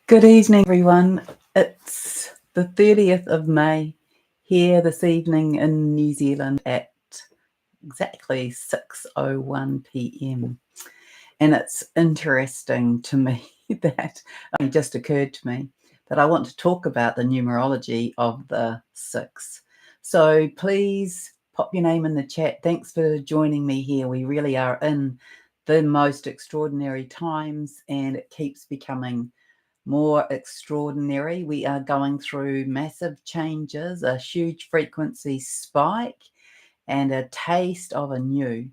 Good evening, everyone. It's the 30th of May here this evening in New Zealand at exactly 6:01 p.m. And it's interesting to me that it just occurred to me that I want to talk about the numerology of the six. So please pop your name in the chat. Thanks for joining me here. We really are in the most extraordinary times, and it keeps becoming more extraordinary. We are going through massive changes, a huge frequency spike, and a taste of a new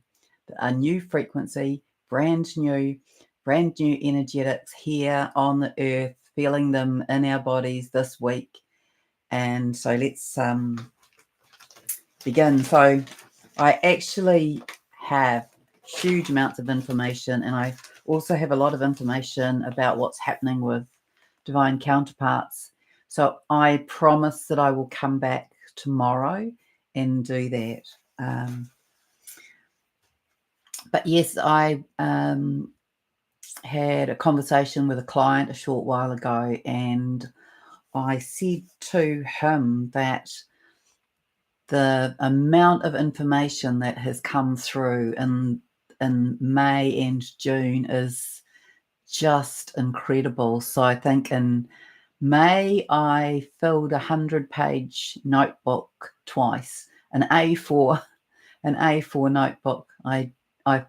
frequency, brand new energetics here on the earth, feeling them in our bodies this week. And so let's begin. So I actually have huge amounts of information, and I also have a lot of information about what's happening with divine counterparts. So I promise that I will come back tomorrow and do that. But yes, I had a conversation with a client a short while ago, and I said to him that the amount of information that has come through in May and June is just incredible. So I think in May I filled 100-page notebook twice, an A4 notebook. I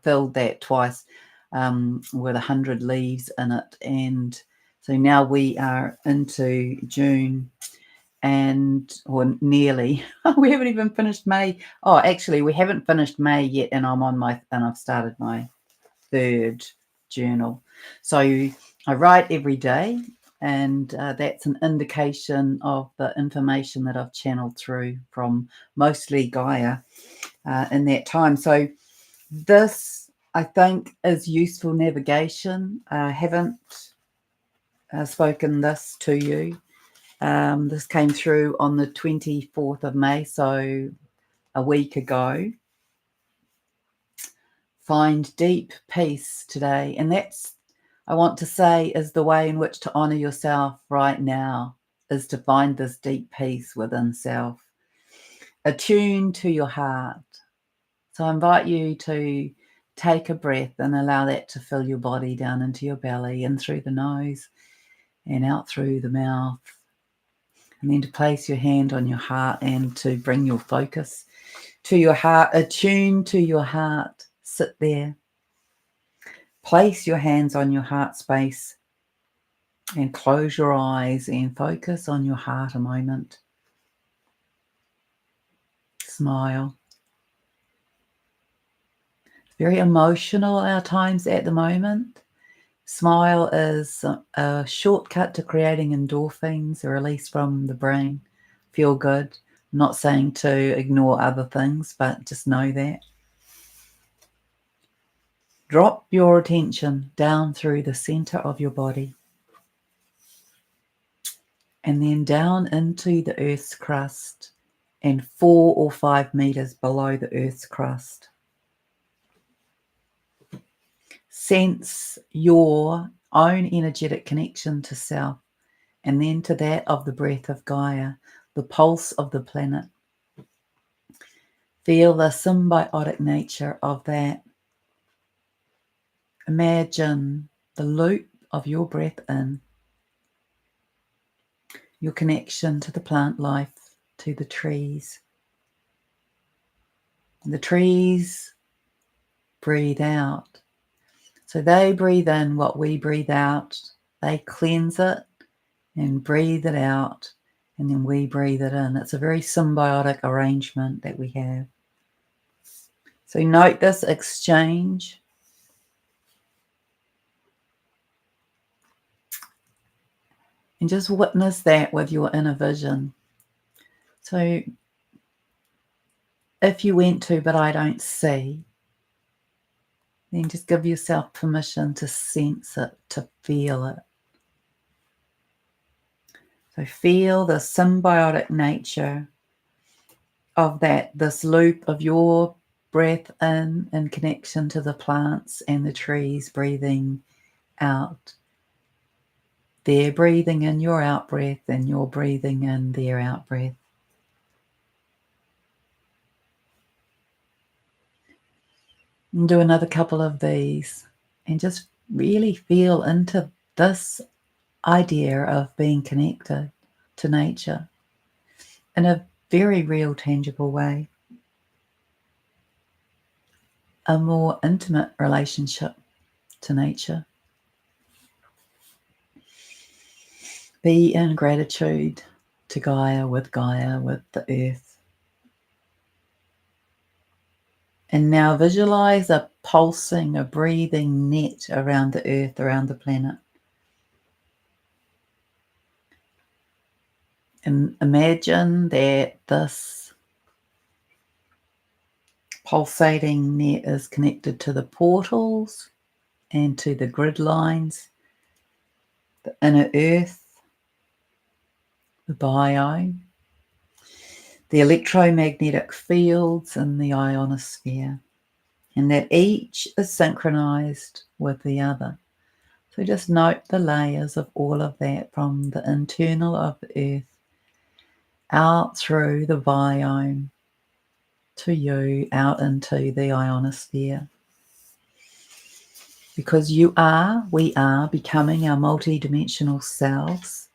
filled that twice with 100 leaves in it, and so now we are into June or nearly. We haven't even finished May. Oh, actually, we haven't finished May yet, and I've started my third journal. So I write every day, and that's an indication of the information that I've channeled through from mostly Gaia in that time. So this, I think, is useful navigation. I haven't spoken this to you. This came through on the 24th of May, so a week ago. Find deep peace today. And that's, I want to say, is the way in which to honor yourself right now, is to find this deep peace within self. Attune to your heart. So I invite you to take a breath and allow that to fill your body down into your belly, in through the nose and out through the mouth. And then to place your hand on your heart and to bring your focus to your heart. Attune to your heart. Sit there. Place your hands on your heart space and close your eyes and focus on your heart a moment. Smile. Very emotional our times at the moment. Smile is a shortcut to creating endorphins, a release from the brain. Feel good. I'm not saying to ignore other things, but just know that. Drop your attention down through the center of your body and then down into the Earth's crust and 4 or 5 meters below the Earth's crust. Sense your own energetic connection to self and then to that of the breath of Gaia, the pulse of the planet. Feel the symbiotic nature of that. Imagine the loop of your breath in, your connection to the plant life, to the trees. The trees breathe out. So they breathe in what we breathe out. They cleanse it and breathe it out, and then we breathe it in. It's a very symbiotic arrangement that we have. So note this exchange. And just witness that with your inner vision. So if you went to, but I don't see, then just give yourself permission to sense it, to feel it. So feel the symbiotic nature of that, this loop of your breath in connection to the plants and the trees breathing out. They're breathing in your out breath and you're breathing in their out breath. And do another couple of these and just really feel into this idea of being connected to nature in a very real, tangible way. A more intimate relationship to nature. Be in gratitude to Gaia, with the earth. And now visualize a pulsing, a breathing net around the earth, around the planet. And imagine that this pulsating net is connected to the portals and to the grid lines, the inner earth, the biome, the electromagnetic fields in the ionosphere, and that each is synchronized with the other. So just note the layers of all of that from the internal of the earth out through the biome to you, out into the ionosphere. Because we are becoming our multi-dimensional selves,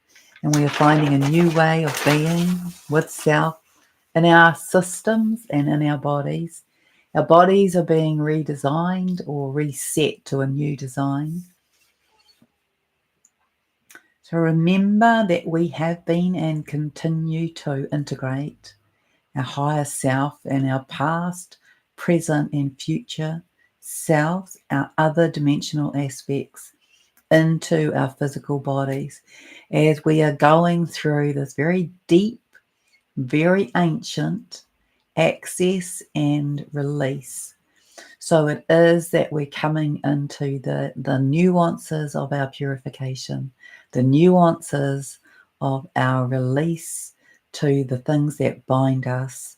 and we are finding a new way of being with self in our systems and in our bodies. Our bodies are being redesigned or reset to a new design. So remember that we have been and continue to integrate our higher self and our past, present, and future selves, our other dimensional aspects, into our physical bodies as we are going through this very deep, very ancient access and release. So it is that we're coming into the nuances of our purification, the nuances of our release to the things that bind us,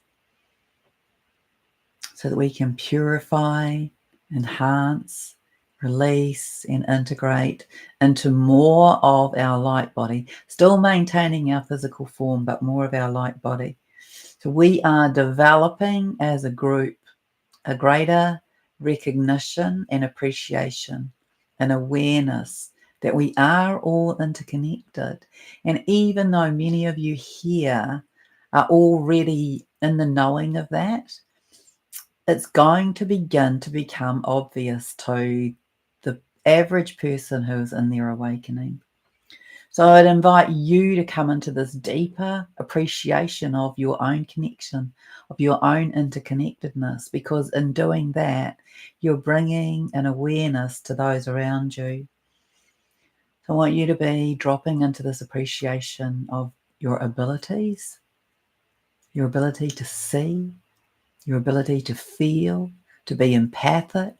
so that we can purify, enhance, release, and integrate into more of our light body, still maintaining our physical form, but more of our light body. So we are developing as a group a greater recognition and appreciation and awareness that we are all interconnected. And even though many of you here are already in the knowing of that, it's going to begin to become obvious to the average person who's in their awakening. So I'd invite you to come into this deeper appreciation of your own connection, of your own interconnectedness, because in doing that, you're bringing an awareness to those around you. So I want you to be dropping into this appreciation of your abilities, your ability to see, your ability to feel, to be empathic,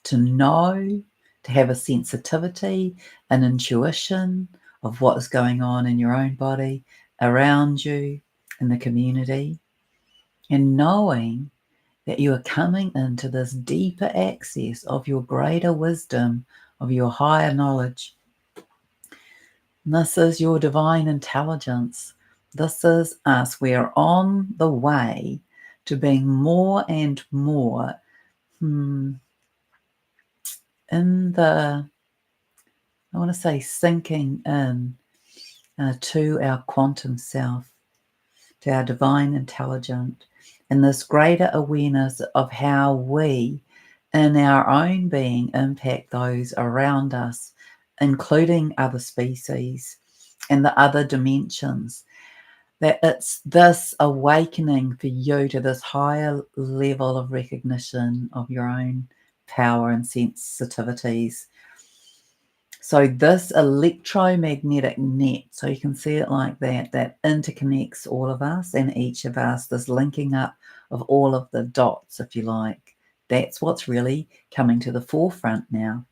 to know, to have a sensitivity, an intuition of what is going on in your own body, around you, in the community, and knowing that you are coming into this deeper access of your greater wisdom, of your higher knowledge. And this is your divine intelligence. This is us. We are on the way to being more and more in the, I want to say, sinking in to our quantum self, to our divine intelligence, and this greater awareness of how we, in our own being, impact those around us, including other species and the other dimensions. That it's this awakening for you to this higher level of recognition of your own power and sensitivities. So this electromagnetic net, so you can see it like that, that interconnects all of us and each of us, this linking up of all of the dots, if you like. That's what's really coming to the forefront now.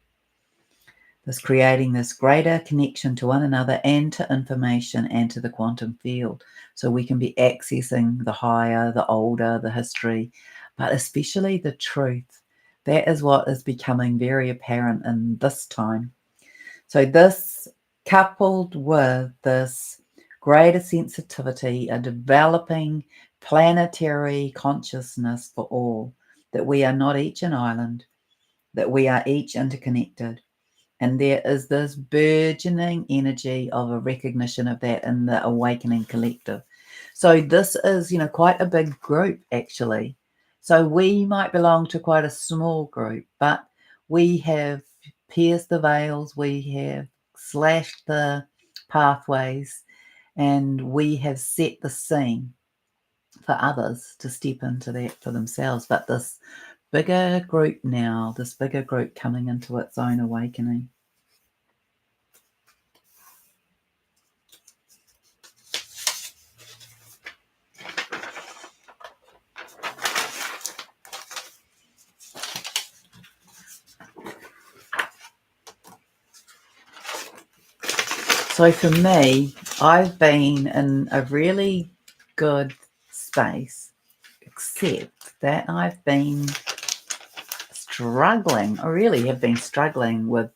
This creating this greater connection to one another and to information and to the quantum field. So we can be accessing the higher, the older, the history, but especially the truth. That is what is becoming very apparent in this time. So this coupled with this greater sensitivity, a developing planetary consciousness for all, that we are not each an island, that we are each interconnected. And there is this burgeoning energy of a recognition of that in the awakening collective. So this is, quite a big group, actually. So we might belong to quite a small group, but we have pierced the veils, we have slashed the pathways, and we have set the scene for others to step into that for themselves. But this bigger group now, this bigger group coming into its own awakening. So for me, I've been in a really good space, except that I've been struggling. I really have been struggling with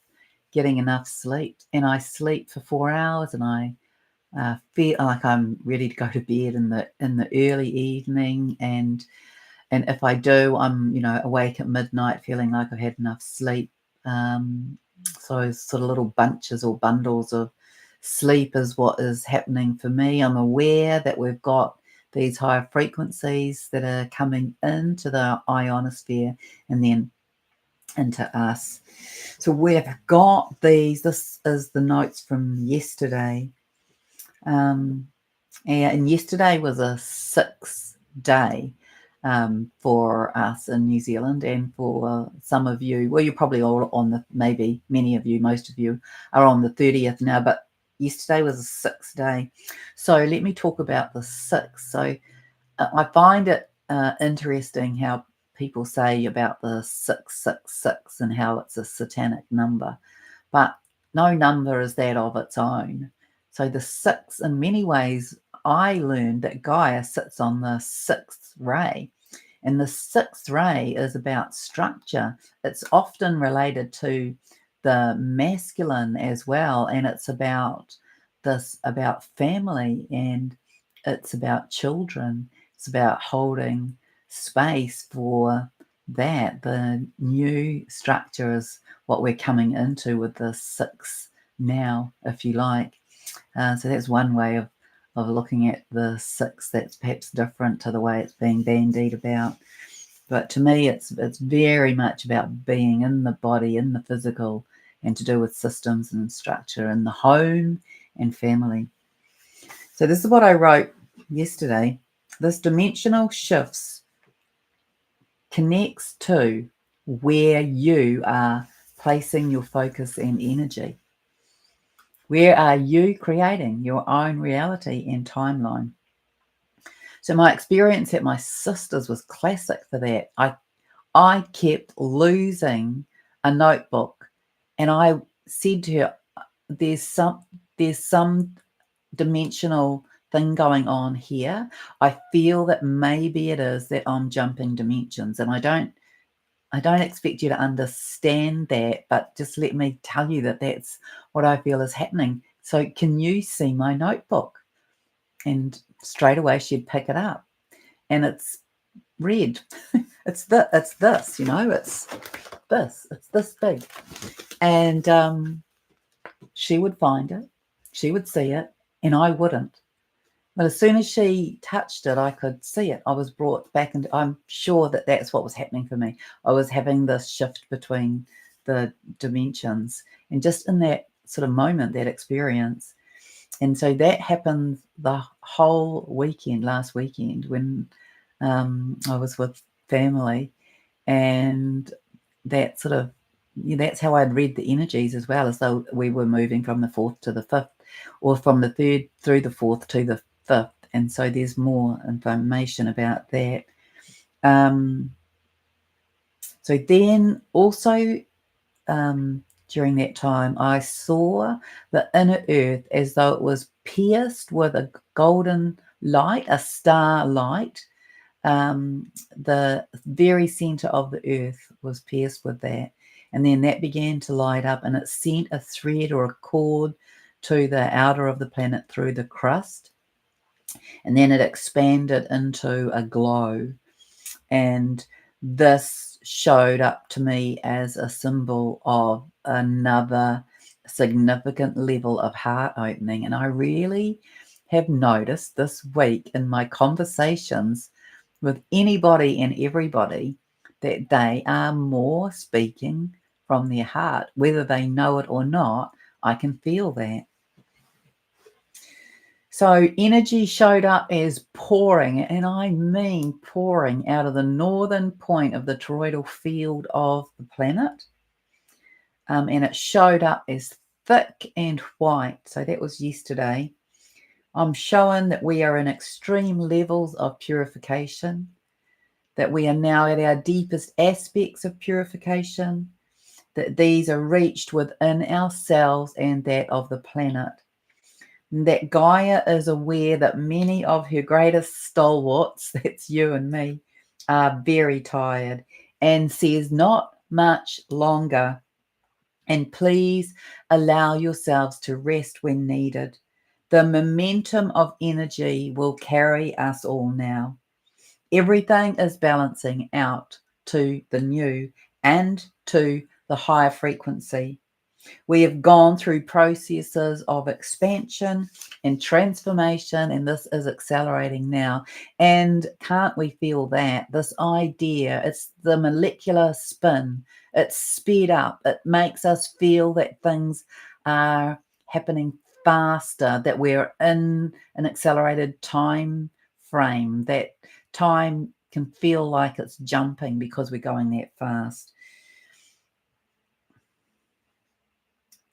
getting enough sleep. And I sleep for 4 hours, and I feel like I'm ready to go to bed in the early evening. And if I do, I'm awake at midnight, feeling like I've had enough sleep. So sort of little bunches or bundles of sleep is what is happening for me. I'm aware that we've got these higher frequencies that are coming into the ionosphere and then into us. So we've got these. This is the notes from yesterday. And yesterday was a 6-day for us in New Zealand, and for some of you, well, you're probably all on maybe many of you, most of you are on the 30th now, but yesterday was a 6-day. So let me talk about the 6. So I find it interesting how people say about the 666 and how it's a satanic number, but no number is that of its own. So the 6, in many ways, I learned that Gaia sits on the 6th ray. And the 6th ray is about structure. It's often related to the masculine as well. And it's about family, and it's about children. It's about holding space for that. The new structure is what we're coming into with the 6 now, if you like. So that's one way of looking at the 6 that's perhaps different to the way it's being bandied about. But to me, it's very much about being in the body, in the physical, and to do with systems and structure in the home and family. So this is what I wrote yesterday. This dimensional shifts connects to where you are placing your focus and energy. Where are you creating your own reality and timeline? So my experience at my sister's was classic for that. I kept losing a notebook, and I said to her, there's some dimensional thing going on here. I feel that maybe it is that I'm jumping dimensions, and I don't expect you to understand that, but just let me tell you that that's what I feel is happening. So can you see my notebook? And straight away she'd pick it up, and it's red. it's this, it's this big. And she would find it, she would see it, and I wouldn't. But as soon as she touched it, I could see it. I was brought back into, I'm sure that that's what was happening for me. I was having this shift between the dimensions, and just in that sort of moment, that experience. And so that happened the whole weekend, last weekend, when I was with family, and that sort of, that's how I'd read the energies as well, as though we were moving from the 4th to the 5th, or from the 3rd through the 4th to the 5th. And so there's more information about that. So then also during that time, I saw the inner earth as though it was pierced with a golden light, a star light. The very center of the earth was pierced with that. And then that began to light up, and it sent a thread or a cord to the outer of the planet through the crust, and then it expanded into a glow. And this showed up to me as a symbol of another significant level of heart opening. And I really have noticed this week in my conversations with anybody and everybody that they are more speaking from their heart. Whether they know it or not, I can feel that. So energy showed up as pouring, and I mean pouring out of the northern point of the toroidal field of the planet. And it showed up as thick and white. So that was yesterday. I'm showing that we are in extreme levels of purification, that we are now at our deepest aspects of purification, that these are reached within ourselves and that of the planet. That Gaia is aware that many of her greatest stalwarts, that's you and me, are very tired and says not much longer. And please allow yourselves to rest when needed. The momentum of energy will carry us all now. Everything is balancing out to the new and to the higher frequency. We have gone through processes of expansion and transformation, and this is accelerating now. And can't we feel that? This idea, it's the molecular spin, it's sped up, it makes us feel that things are happening faster, that we're in an accelerated time frame, that time can feel like it's jumping because we're going that fast.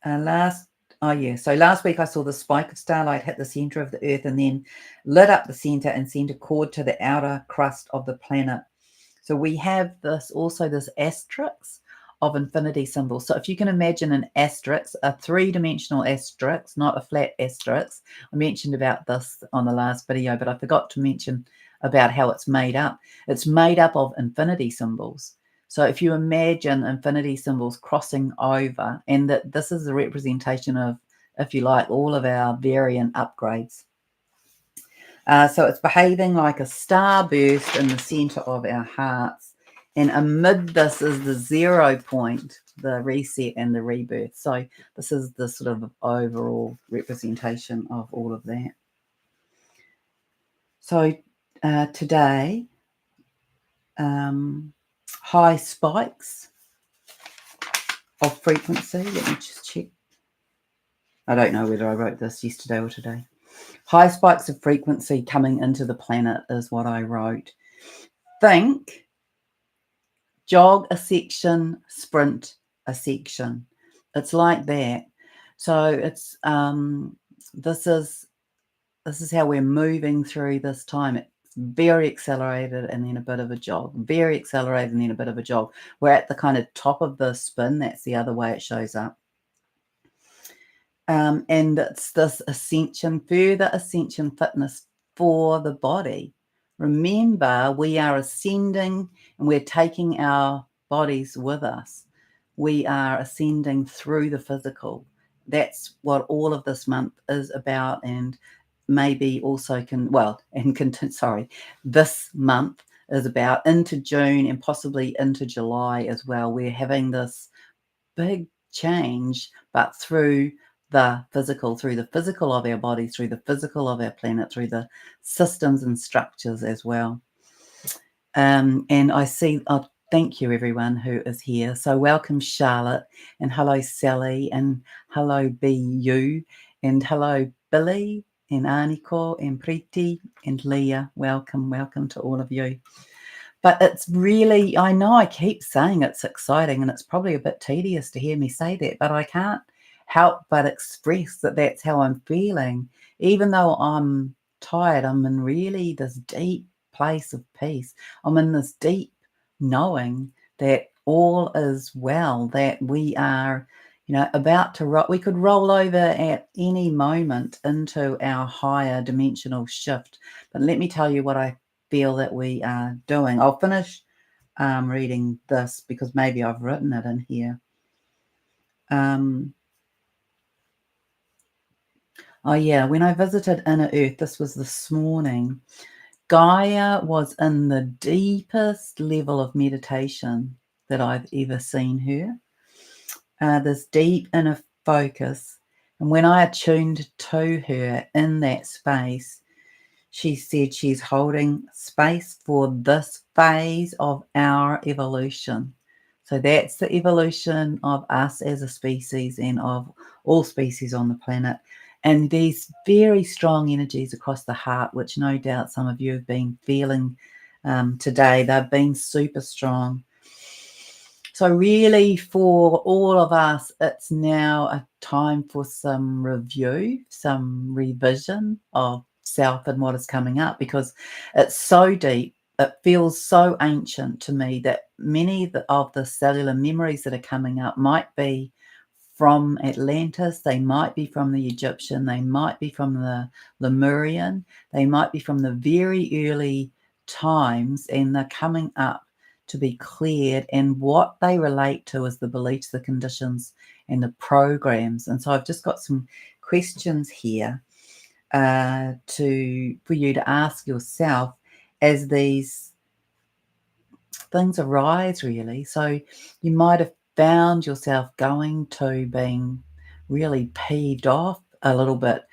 So last week I saw the spike of starlight hit the center of the earth and then lit up the center and sent a cord to the outer crust of the planet. So we have this asterisk of infinity symbols. So if you can imagine an asterisk, a three-dimensional asterisk, not a flat asterisk. I mentioned about this on the last video, but I forgot to mention about how it's made up. It's made up of infinity symbols. So if you imagine infinity symbols crossing over, and that this is a representation of, if you like, all of our variant upgrades. So it's behaving like a starburst in the center of our hearts. And amid this is the 0 point, the reset and the rebirth. So this is the sort of overall representation of all of that. So today, high spikes of frequency. Let me just check. I don't know whether I wrote this yesterday or today. High spikes of frequency coming into the planet is what I wrote. Think jog a section, sprint a section. It's like that. So it's this is how we're moving through this time. It's very accelerated and then a bit of a jog. Very accelerated and then a bit of a jog. We're at the kind of top of the spin. That's the other way it shows up. And it's this ascension, further ascension fitness for the body. Remember, we are ascending and we're taking our bodies with us. We are ascending through the physical. That's what all of this month is about, and maybe also this month is about into June and possibly into July as well. We're having this big change, but through the physical of our bodies, through the physical of our planet, through the systems and structures as well. And I see, thank you everyone who is here. So welcome Charlotte, and hello Sally, and hello BU, and hello Billy, and Aniko, and Preeti, and Leah. Welcome to all of you. But it's really, I know I keep saying it's exciting, and it's probably a bit tedious to hear me say that, but I can't help but express that that's how I'm feeling. Even though I'm tired, I'm in really this deep place of peace. I'm in this deep knowing that all is well, that we are, about to we could roll over at any moment into our higher dimensional shift. But let me tell you what I feel that we are doing. I'll finish reading this because maybe I've written it in here. Oh, yeah. When I visited Inner Earth, this was this morning, Gaia was in the deepest level of meditation that I've ever seen her. This deep inner focus. And when I attuned to her in that space, she said she's holding space for this phase of our evolution. So that's the evolution of us as a species and of all species on the planet. And these very strong energies across the heart, which no doubt some of you have been feeling today, they've been super strong. So really for all of us, it's now a time for some review, some revision of self and what is coming up, because it's so deep. It feels so ancient to me that many of the cellular memories that are coming up might be from Atlantis, they might be from the Egyptian, they might be from the Lemurian, they might be from the very early times, and they're coming up to be cleared. And what they relate to is the beliefs, the conditions, and the programs. And so I've just got some questions here for you to ask yourself as these things arise, really. So you might have found yourself going to being really peeved off, a little bit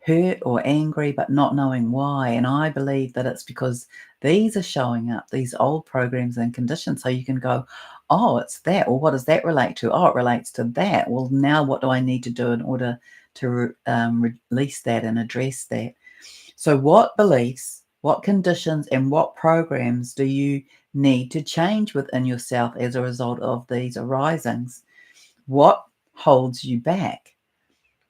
hurt or angry, but not knowing why. And I believe that it's because these are showing up, these old programs and conditions. So you can go, oh, it's that. Well, what does that relate to? Oh, it relates to that. Well, now what do I need to do in order to release that and address that? So, what beliefs, what conditions, and what programs do you need to change within yourself as a result of these arisings? What holds you back?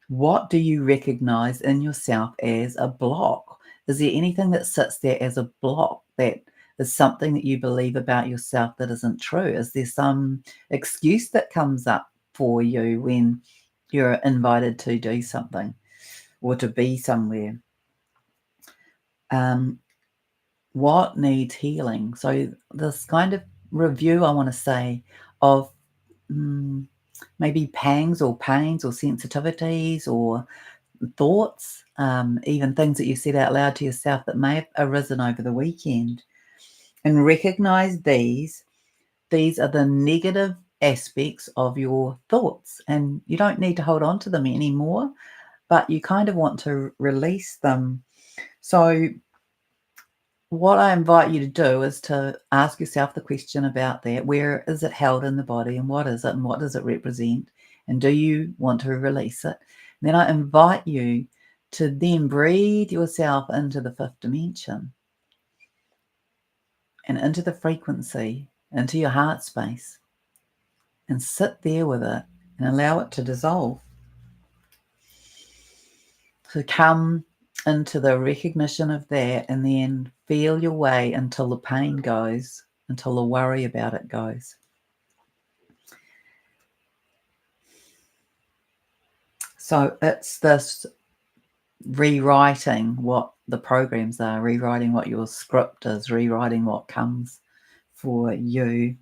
What do you recognize in yourself as a block? Is there anything that sits there as a block that is something that you believe about yourself that isn't true? Is there some excuse that comes up for you when you're invited to do something or to be somewhere? Um, what needs healing? So this kind of review, I want to say, of maybe pangs or pains or sensitivities or thoughts, even things that you said out loud to yourself that may have arisen over the weekend, and recognize these are the negative aspects of your thoughts, and you don't need to hold on to them anymore, but you kind of want to release them. So what I invite you to do is to ask yourself the question about that. Where is it held in the body, and what is it, and what does it represent? And do you want to release it? And then I invite you to then breathe yourself into the fifth dimension and into the frequency, into your heart space, and sit there with it and allow it to dissolve. So come into the recognition of that, and then feel your way until the pain goes, until the worry about it goes. So it's this rewriting what the programs are, rewriting what your script is, rewriting what comes for you.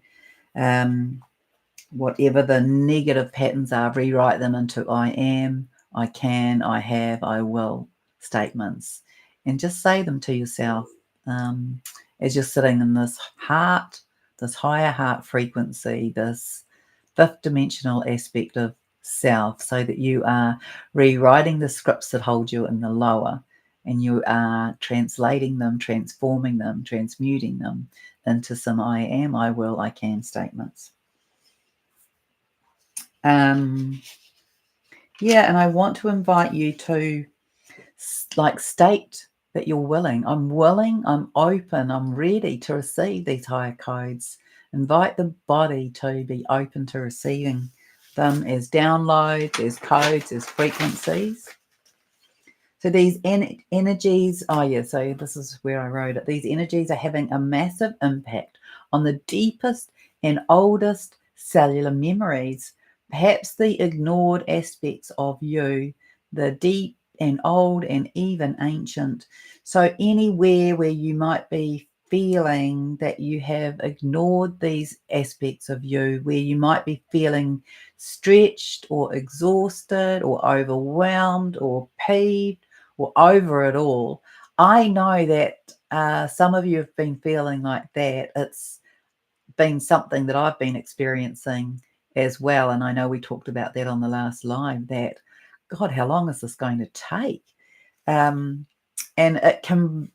Whatever the negative patterns are, rewrite them into I am, I can, I have, I will statements. And just say them to yourself as you're sitting in this heart, this higher heart frequency, this fifth dimensional aspect of self, so that you are rewriting the scripts that hold you in the lower, and you are translating them, transforming them, transmuting them into some I am, I will, I can statements. Yeah, and I want to invite you to state that you're willing. I'm willing, I'm open, I'm ready to receive these higher codes. Invite the body to be open to receiving them as downloads, as codes, as frequencies. So these energies, so this is where I wrote it. These energies are having a massive impact on the deepest and oldest cellular memories, perhaps the ignored aspects of you, the deep and old and even ancient. So anywhere where you might be feeling that you have ignored these aspects of you, where you might be feeling stretched or exhausted or overwhelmed or peeved or over it all. I know that some of you have been feeling like that. It's been something that I've been experiencing as well. And I know we talked about that on the last live, that, God, how long is this going to take? Um, and it can,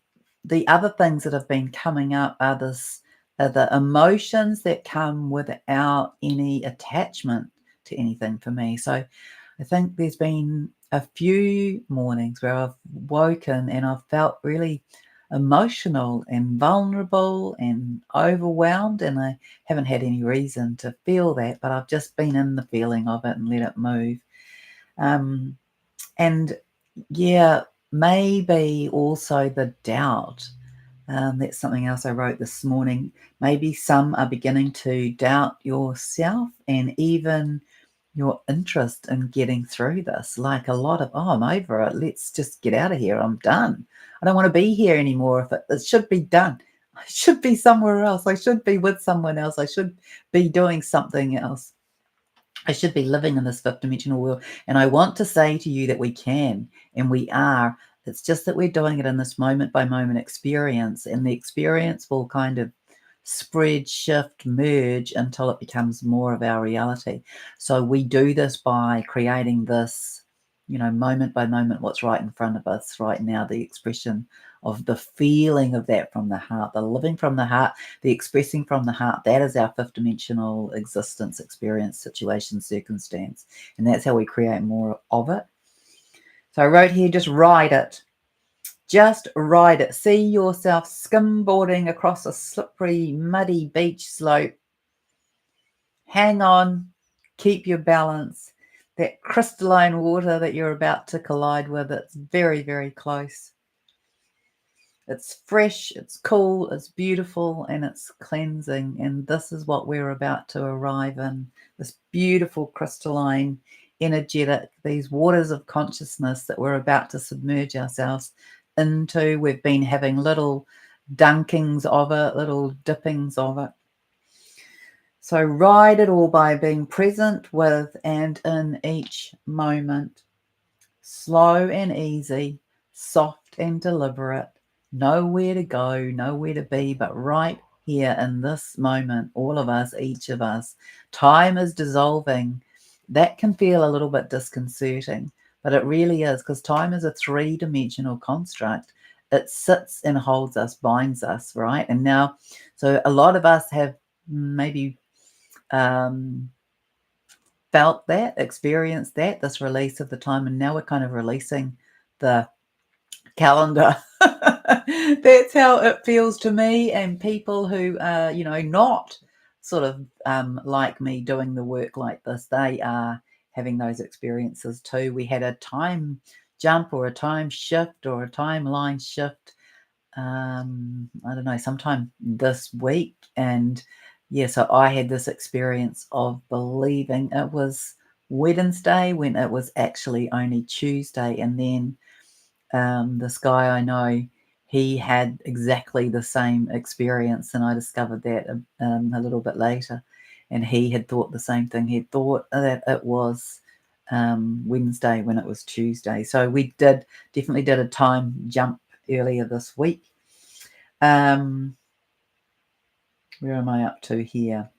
the other things that have been coming up are the emotions that come without any attachment to anything for me. So I think there's been a few mornings where I've woken and I've felt really emotional and vulnerable and overwhelmed, and I haven't had any reason to feel that, but I've just been in the feeling of it and let it move. And yeah, maybe also the doubt. That's something else I wrote this morning. Maybe some are beginning to doubt yourself and even your interest in getting through this. Like a lot of, oh, I'm over it. Let's just get out of here. I'm done. I don't want to be here anymore. If it should be done, I should be somewhere else. I should be with someone else. I should be doing something else. I should be living in this fifth dimensional world. And I want to say to you that we can, and we are. It's just that we're doing it in this moment by moment experience, and the experience will kind of spread, shift, merge until it becomes more of our reality. So we do this by creating this, moment by moment, what's right in front of us right now, the expression of the feeling of that from the heart, the living from the heart, the expressing from the heart. That is our fifth dimensional existence, experience, situation, circumstance. And that's how we create more of it. So I wrote here, just ride it. Just ride it. See yourself skimboarding across a slippery, muddy beach slope. Hang on. Keep your balance. That crystalline water that you're about to collide with, it's very, very close. It's fresh, it's cool, it's beautiful, and it's cleansing. And this is what we're about to arrive in, this beautiful crystalline, energetic, these waters of consciousness that we're about to submerge ourselves into. We've been having little dunkings of it, little dippings of it. So ride it all by being present with and in each moment. Slow and easy, soft and deliberate. Nowhere to go, nowhere to be, but right here in this moment, all of us, each of us. Time is dissolving. That can feel a little bit disconcerting, but it really is, because time is a three-dimensional construct. It sits and holds us, binds us, right? And now, so a lot of us have maybe felt that, experienced that, this release of the time, and now we're kind of releasing the calendar. That's how it feels to me, and people who are, not sort of like me doing the work like this, they are having those experiences too. We had a time jump or a time shift or a timeline shift, I don't know, sometime this week. And yeah, so I had this experience of believing it was Wednesday when it was actually only Tuesday. And then this guy I know, he had exactly the same experience, and I discovered that a little bit later. And he had thought the same thing. He thought that it was Wednesday when it was Tuesday. So we definitely did a time jump earlier this week. Where am I up to here?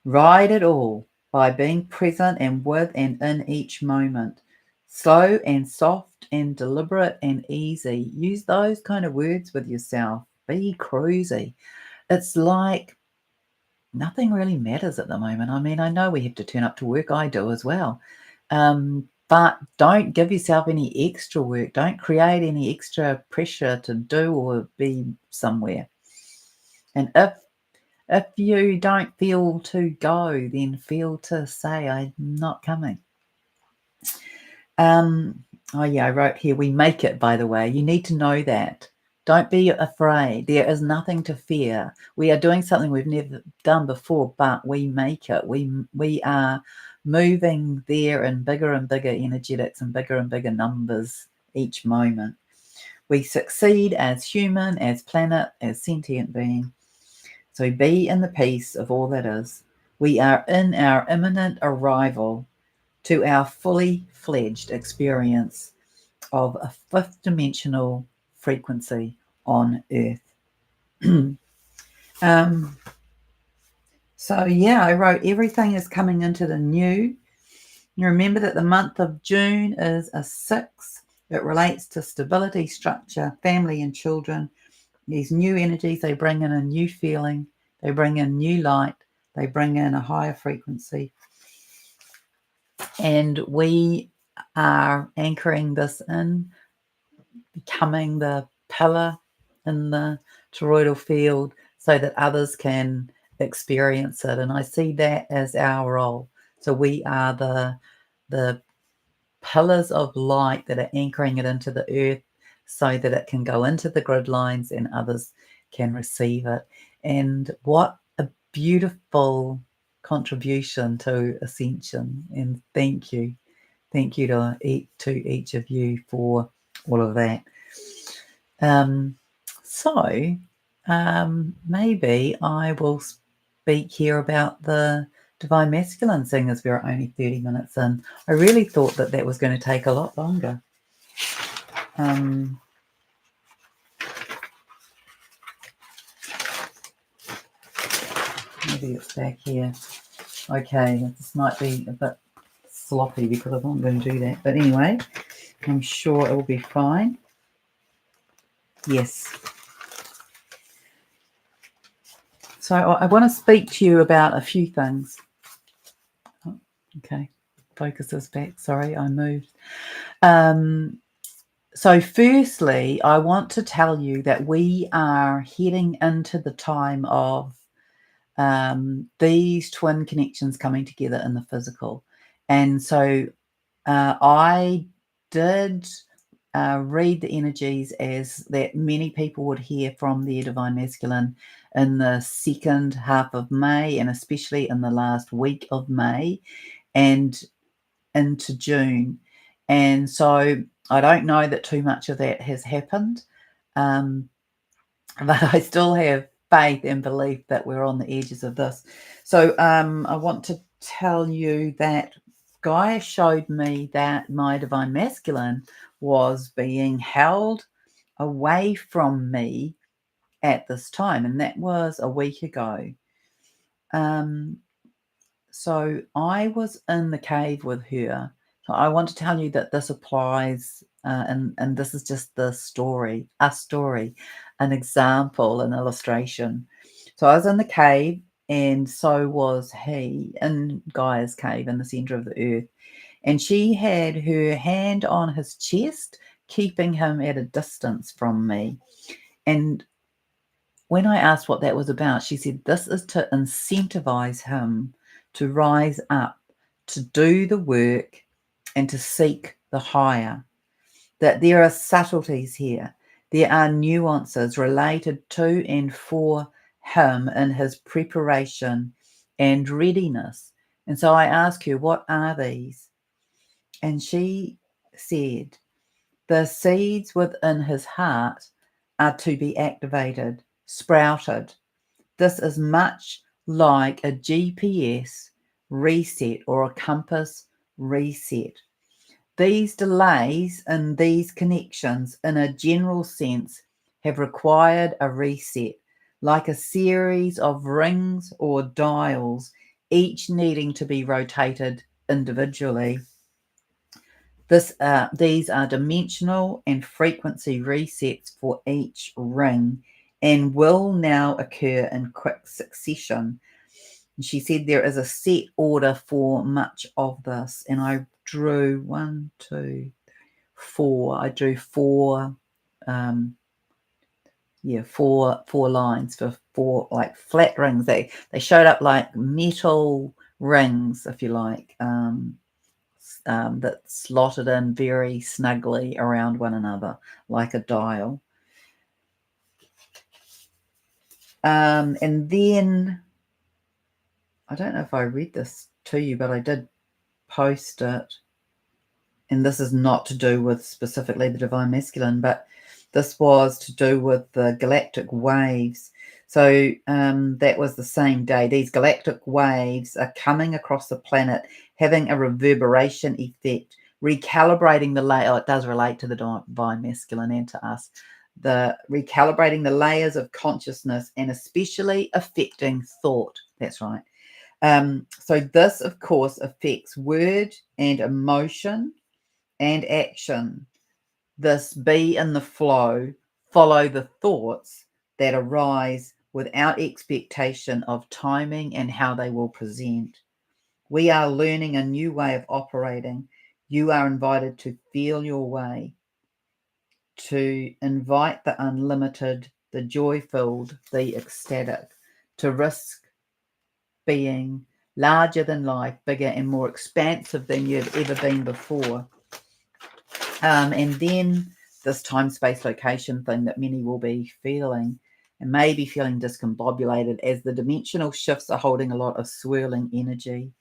Ride it all by being present and with and in each moment. Slow and soft and deliberate and easy. Use those kind of words with yourself. Be cruisy. It's like nothing really matters at the moment. I mean, I know we have to turn up to work. I do as well. But don't give yourself any extra work. Don't create any extra pressure to do or be somewhere. And if you don't feel to go, then feel to say, I'm not coming. Oh yeah, I wrote here, we make it, by the way. You need to know that. Don't be afraid. There is nothing to fear. We are doing something we've never done before, but we make it. We are moving there in bigger and bigger energetics and bigger numbers each moment. We succeed as human, as planet, as sentient being. So be in the peace of all that is. We are in our imminent arrival to our fully fledged experience of a fifth dimensional frequency on Earth. So yeah, I wrote everything is coming into the new. You remember that the month of June is a 6. It relates to stability, structure, family, and children. These new energies, they bring in a new feeling, they bring in new light, they bring in a higher frequency. And we are anchoring this in, becoming the pillar in the toroidal field so that others can experience it. And I see that as our role. So we are the pillars of light that are anchoring it into the earth so that it can go into the grid lines and others can receive it. And what a beautiful contribution to Ascension. And thank you. Thank you to each of you for all of that. Maybe I will speak here about the Divine Masculine, seeing as we're only 30 minutes in. I really thought that that was going to take a lot longer. Maybe it's back here. Okay, this might be a bit sloppy because I'm not going to do that. But anyway, I'm sure it will be fine. Yes. So I want to speak to you about a few things. Oh, okay, focus is back. Sorry, I moved. So firstly, I want to tell you that we are heading into the time of these twin connections coming together in the physical. And so I did read the energies as that many people would hear from their Divine Masculine in the second half of May, and especially in the last week of May and into June. And so I don't know that too much of that has happened, but I still have faith and belief that we're on the edges of this. So I want to tell you that Gaia showed me that my Divine Masculine was being held away from me at this time, and that was a week ago. So I was in the cave with her. So I want to tell you that this applies, and this is just the story, an example, an illustration. So I was in the cave, and so was he in Gaia's cave in the center of the earth. And she had her hand on his chest, keeping him at a distance from me. And when I asked what that was about, she said, this is to incentivize him to rise up, to do the work, and to seek the higher. That there are subtleties here. There are nuances related to and for him in his preparation and readiness. And so I asked her, what are these? And she said, the seeds within his heart are to be activated, sprouted. This is much like a GPS reset or a compass reset. These delays in these connections, in a general sense, have required a reset, like a series of rings or dials, each needing to be rotated individually. These are dimensional and frequency resets for each ring and will now occur in quick succession. And she said there is a set order for much of this. And I drew 1, 2, 4. I drew four lines for 4 like flat rings. They showed up like metal rings, if you like. That slotted in very snugly around one another like a dial. And then, I don't know if I read this to you, but I did post it. And this is not to do with specifically the Divine Masculine, but this was to do with the galactic waves. So that was the same day. These galactic waves are coming across the planet, having a reverberation effect, recalibrating the layer. Oh, it does relate to the divine masculine and to us. The recalibrating the layers of consciousness and especially affecting thought. That's right. So this, of course, affects word and emotion and action. This be in the flow, follow the thoughts that arise without expectation of timing and how they will present. We are learning a new way of operating. You are invited to feel your way, to invite the unlimited, the joy-filled, the ecstatic, to risk being larger than life, bigger and more expansive than you've ever been before. And then this time, space, location thing that many will be feeling and maybe feeling discombobulated as the dimensional shifts are holding a lot of swirling energy.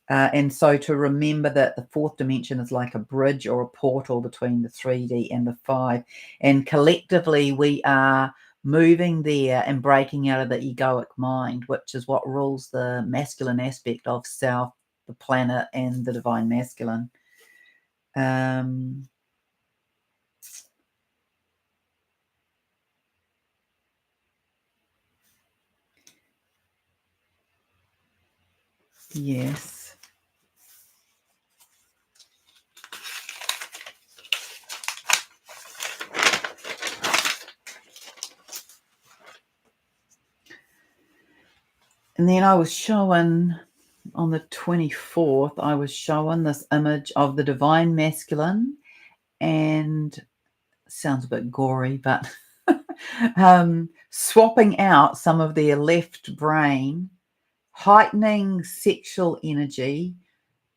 And so to remember that the fourth dimension is like a bridge or a portal between the 3D and the 5. And collectively, we are moving there and breaking out of the egoic mind, which is what rules the masculine aspect of self, the planet, and the divine masculine. Yes. And then I was showing on the 24th, I was showing this image of the divine masculine, and sounds a bit gory, but swapping out some of their left brain, heightening sexual energy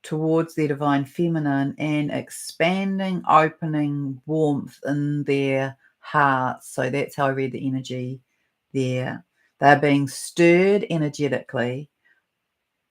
towards their divine feminine, and expanding, opening warmth in their hearts. So that's how I read the energy there. They're being stirred energetically,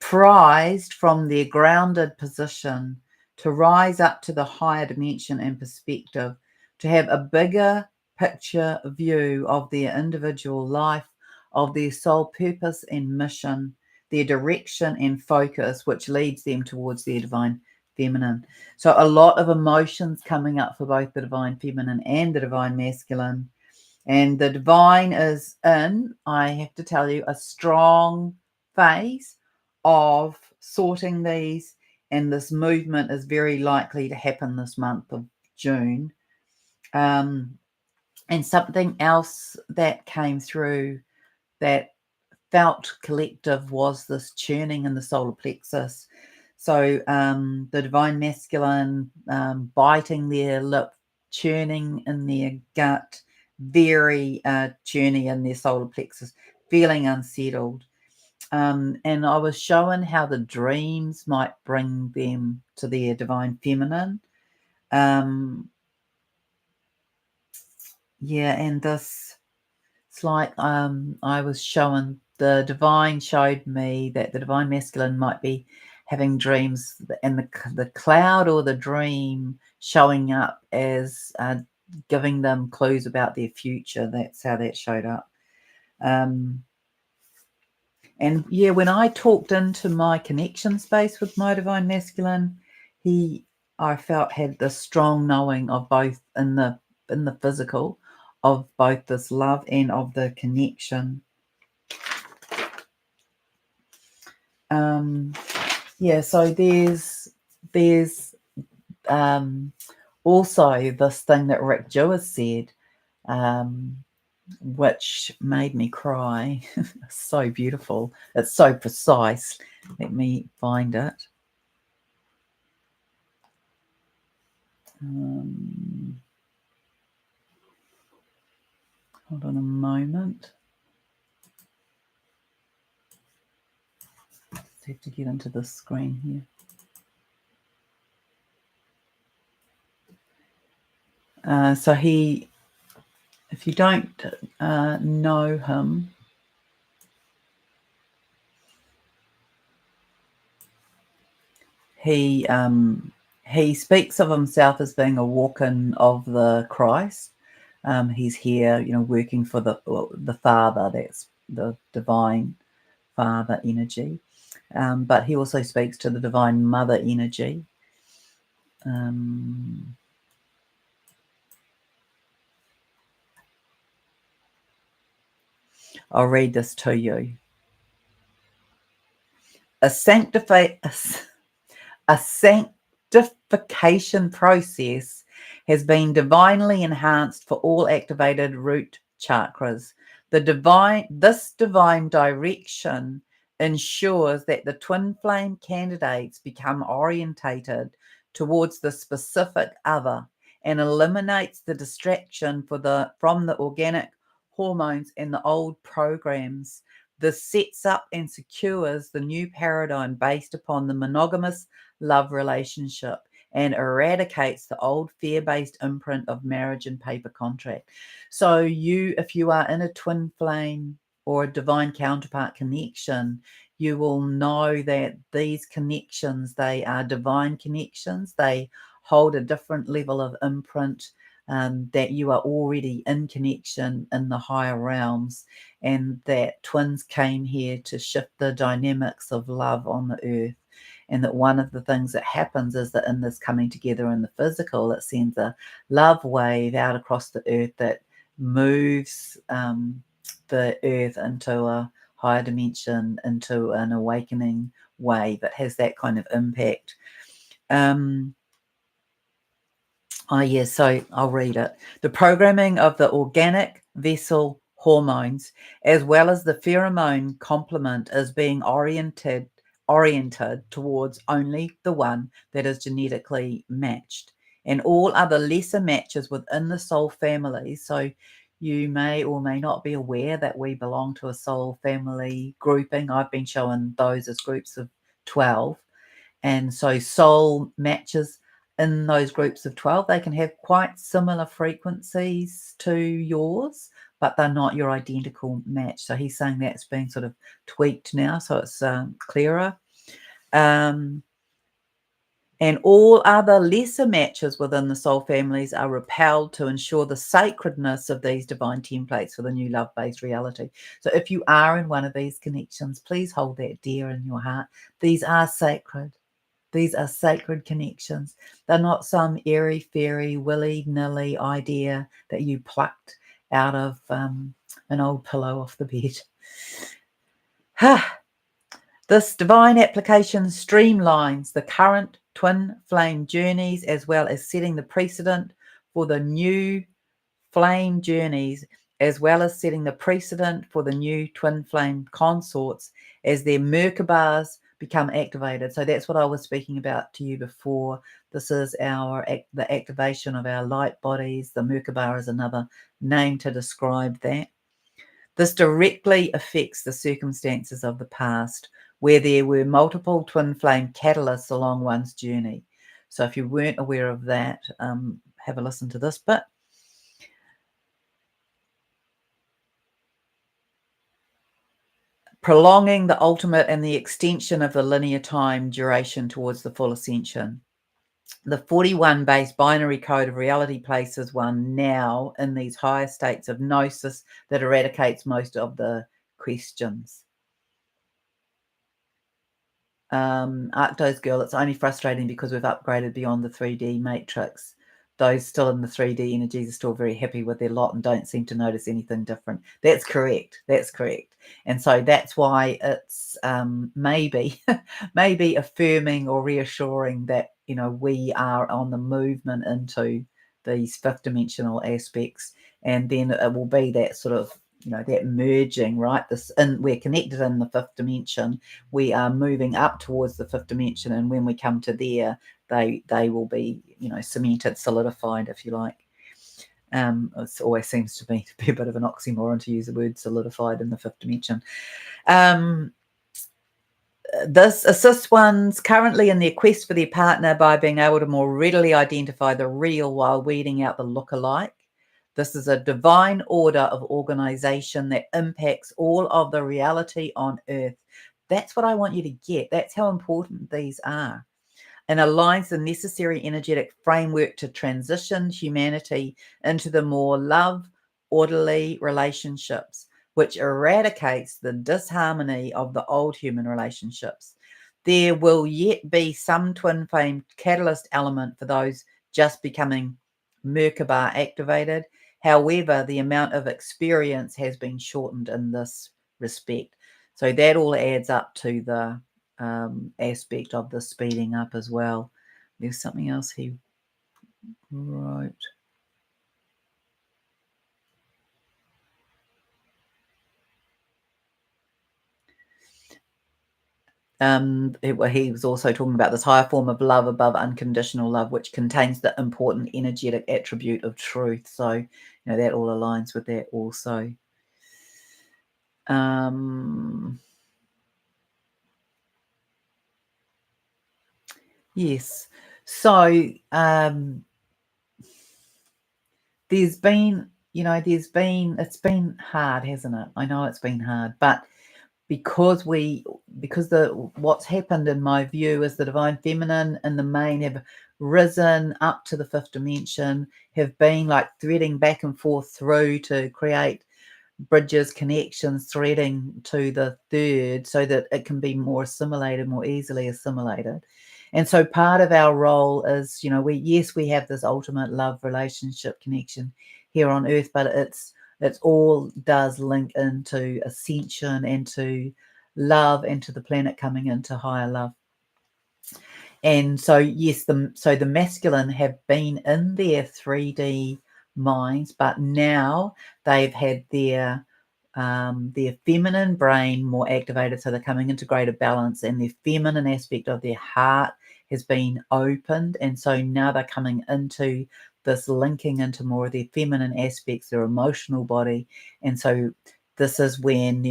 prized from their grounded position to rise up to the higher dimension and perspective, to have a bigger picture view of their individual life, of their soul purpose and mission, their direction and focus, which leads them towards their divine feminine. So a lot of emotions coming up for both the divine feminine and the divine masculine. And the divine is in, I have to tell you, a strong phase of sorting these, and this movement is very likely to happen this month of June. And something else that came through that felt collective was this churning in the solar plexus. So the divine masculine biting their lip, churning in their gut, very churning in their solar plexus, feeling unsettled. And I was showing how the dreams might bring them to their divine feminine. Yeah, and this, it's like I was showing, the divine showed me that the divine masculine might be having dreams, and the cloud or the dream showing up as giving them clues about their future. That's how that showed up. And yeah, when I talked into my connection space with my divine masculine, I felt had this strong knowing of both in the physical, of both this love and of the connection. Yeah, so there's also this thing that Rick Jewis said, which made me cry. So beautiful. It's so precise. Let me find it. Hold on a moment. Just have to get into the screen here. So he, if you don't know him, he speaks of himself as being a walk-in of the Christ. He's here, working for the Father. That's the divine Father energy. But he also speaks to the Divine Mother energy. I'll read this to you. A sanctification process has been divinely enhanced for all activated root chakras. This divine direction ensures that the twin flame candidates become orientated towards the specific other and eliminates the distraction from the organic hormones and the old programs. This sets up and secures the new paradigm based upon the monogamous love relationship and eradicates the old fear-based imprint of marriage and paper contract. So if you are in a twin flame or a divine counterpart connection, you will know that these connections, they are divine connections. They hold a different level of imprint, that you are already in connection in the higher realms, and that twins came here to shift the dynamics of love on the earth. And that one of the things that happens is that in this coming together in the physical, it sends a love wave out across the earth that moves the earth into a higher dimension, into an awakening wave that has that kind of impact. So I'll read it. The programming of the organic vessel hormones, as well as the pheromone complement, is being oriented towards only the one that is genetically matched, and all other lesser matches within the soul family. So you may or may not be aware that we belong to a soul family grouping. I've been showing those as groups of 12. And so soul matches in those groups of 12, they can have quite similar frequencies to yours, but they're not your identical match. So he's saying that's being sort of tweaked now, so it's clearer. And all other lesser matches within the soul families are repelled to ensure the sacredness of these divine templates for the new love-based reality. So if you are in one of these connections, please hold that dear in your heart. These are sacred. These are sacred connections. They're not some airy-fairy, willy-nilly idea that you plucked out of an old pillow off the bed. This divine application streamlines the current twin flame journeys, as well as setting the precedent for the new flame journeys, as well as setting the precedent for the new twin flame consorts as their Merkabahs become activated. So that's what I was speaking about to you before. This is the activation of our light bodies. The Merkabah is another name to describe that. This directly affects the circumstances of the past, where there were multiple twin flame catalysts along one's journey. So if you weren't aware of that, have a listen to this bit. Prolonging the ultimate and the extension of the linear time duration towards the full ascension. The 41 base binary code of reality places one now in these higher states of gnosis that eradicates most of the questions. Arcto's girl, it's only frustrating because we've upgraded beyond the 3D matrix. Those still in the 3D energies are still very happy with their lot and don't seem to notice anything different. That's correct. That's correct. And so that's why it's maybe affirming or reassuring that, we are on the movement into these fifth dimensional aspects. And then it will be that sort of, that merging, right? We're connected in the fifth dimension. We are moving up towards the fifth dimension. And when we come to there, they will be, cemented, solidified, if you like. It always seems to me to be a bit of an oxymoron to use the word solidified in the fifth dimension. This assists ones currently in their quest for their partner by being able to more readily identify the real while weeding out the look-alike. This is a divine order of organization that impacts all of the reality on earth. That's what I want you to get. That's how important these are. and aligns the necessary energetic framework to transition humanity into the more love, orderly relationships, which eradicates the disharmony of the old human relationships. There will yet be some twin flame catalyst element for those just becoming Merkaba activated. However, the amount of experience has been shortened in this respect. So that all adds up to the aspect of the speeding up as well. There's something else he wrote. He was also talking about this higher form of love above unconditional love, which contains the important energetic attribute of truth. So, that all aligns with that also. Yes. So, there's been, it's been hard, hasn't it? I know it's been hard, but because what's happened in my view is the divine feminine and the main have risen up to the fifth dimension, have been like threading back and forth through to create bridges, connections, threading to the third so that it can be more assimilated, more easily assimilated. And so part of our role is, we have this ultimate love relationship connection here on earth, but it's all does link into ascension and to love and to the planet coming into higher love. And so, yes, the masculine have been in their 3D minds, but now they've had their feminine brain more activated, so they're coming into greater balance, and the feminine aspect of their heart has been opened, and so now they're coming into this linking into more of their feminine aspects, their emotional body. And so this is when,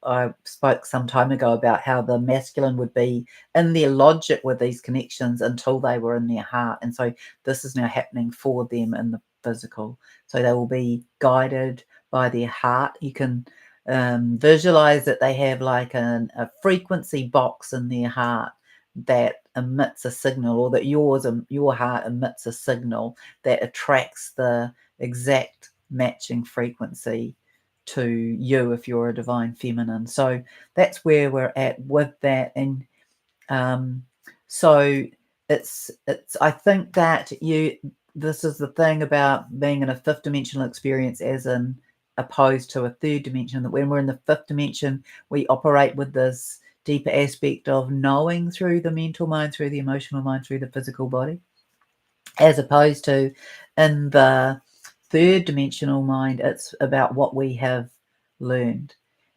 I spoke some time ago about how the masculine would be in their logic with these connections until they were in their heart. And so this is now happening for them in the physical. So they will be guided by their heart. You can visualize that they have like a frequency box in their heart that emits a signal, or that your heart emits a signal that attracts the exact matching frequency to you if you're a divine feminine. So that's where we're at with that. And so it's I think that this is the thing about being in a fifth dimensional experience as in opposed to a third dimension, that when we're in the fifth dimension, we operate with this deeper aspect of knowing through the mental mind, through the emotional mind, through the physical body, as opposed to in the third dimensional mind, it's about what we have learned.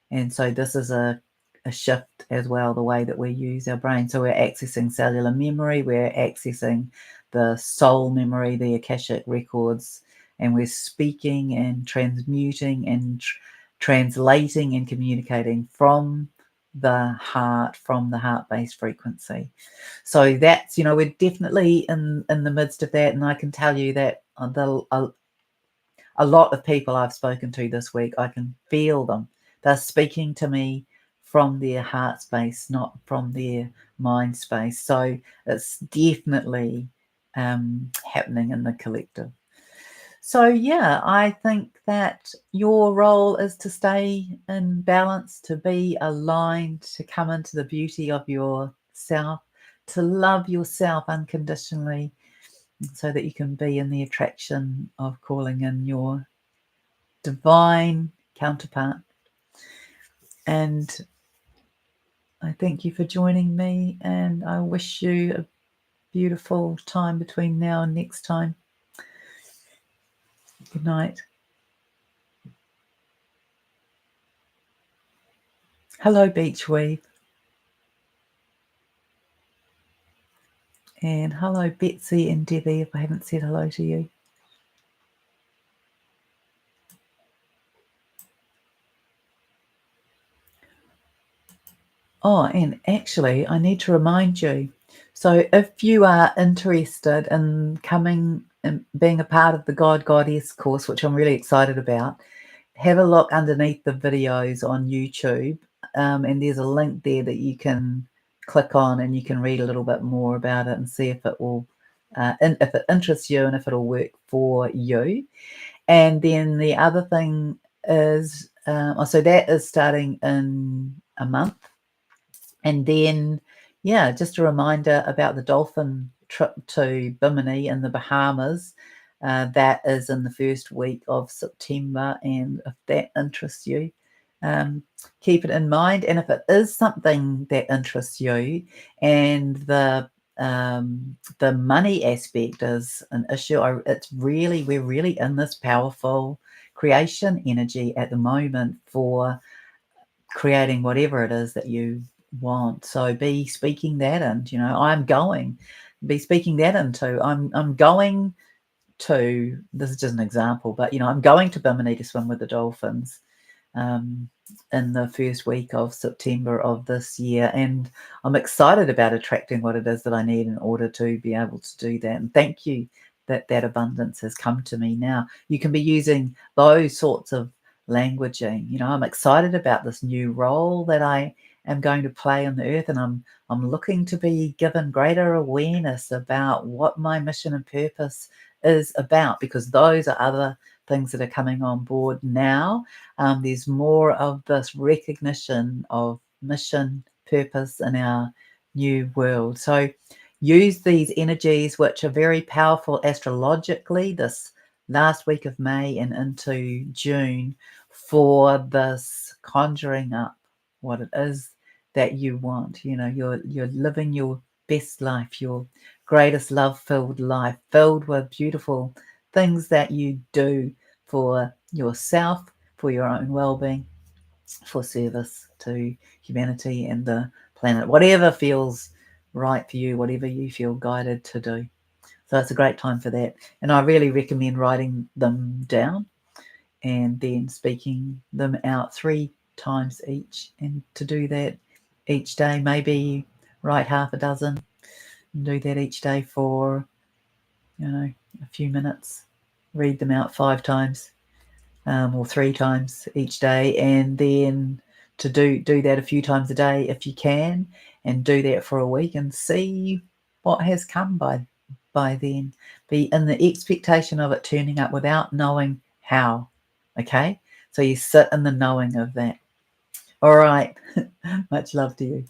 And so this is a shift as well, the way that we use our brain. So we're accessing cellular memory, we're accessing the soul memory, the Akashic records, and we're speaking and transmuting and translating and communicating from the heart, from the heart-based frequency. So that's, we're definitely in the midst of that. And I can tell you that a lot of people I've spoken to this week, I can feel them. They're speaking to me from their heart space, not from their mind space. So it's definitely happening in the collective. So, yeah, I think that your role is to stay in balance, to be aligned, to come into the beauty of yourself, to love yourself unconditionally, so that you can be in the attraction of calling in your divine counterpart. And I thank you for joining me, and I wish you a beautiful time between now and next time. Good night. Hello, Beachweave. And hello, Betsy and Debbie, if I haven't said hello to you. Oh, and actually, I need to remind you. So if you are interested in coming and being a part of the God Goddess course, which I'm really excited about, have a look underneath the videos on YouTube. And there's a link there that you can click on, and you can read a little bit more about it and see if it will, if it interests you and if it'll work for you. And then the other thing is, so that is starting in a month. And then, yeah, just a reminder about the dolphin trip to Bimini in the Bahamas. That is in the first week of September. And if that interests you, keep it in mind. And if it is something that interests you, and the money aspect is an issue, we're really in this powerful creation energy at the moment for creating whatever it is that you want. So be speaking that into, be speaking that into, I'm going to, this is just an example, but I'm going to Bimini to swim with the dolphins in the first week of September of this year, and I'm excited about attracting what it is that I need in order to be able to do that. And thank you that abundance has come to me now. You can be using those sorts of languaging. I'm excited about this new role that I am going to play on the earth, and I'm looking to be given greater awareness about what my mission and purpose is about, because those are other things that are coming on board now. There's more of this recognition of mission, purpose in our new world. So use these energies, which are very powerful astrologically, this last week of May and into June, for this conjuring up what it is that you want. You're living your best life, your greatest love-filled life, filled with beautiful things that you do for yourself, for your own well-being, for service to humanity and the planet, whatever feels right for you, whatever you feel guided to do. So it's a great time for that. And I really recommend writing them down and then speaking them out 3 times each. And to do that each day, maybe write half a dozen, and do that each day for, a few minutes. Read them out 5 times. Or 3 times each day, and then to do that a few times a day if you can, and do that for a week and see what has come by then. Be in the expectation of it turning up without knowing how. Okay, so you sit in the knowing of that. All right. Much love to you.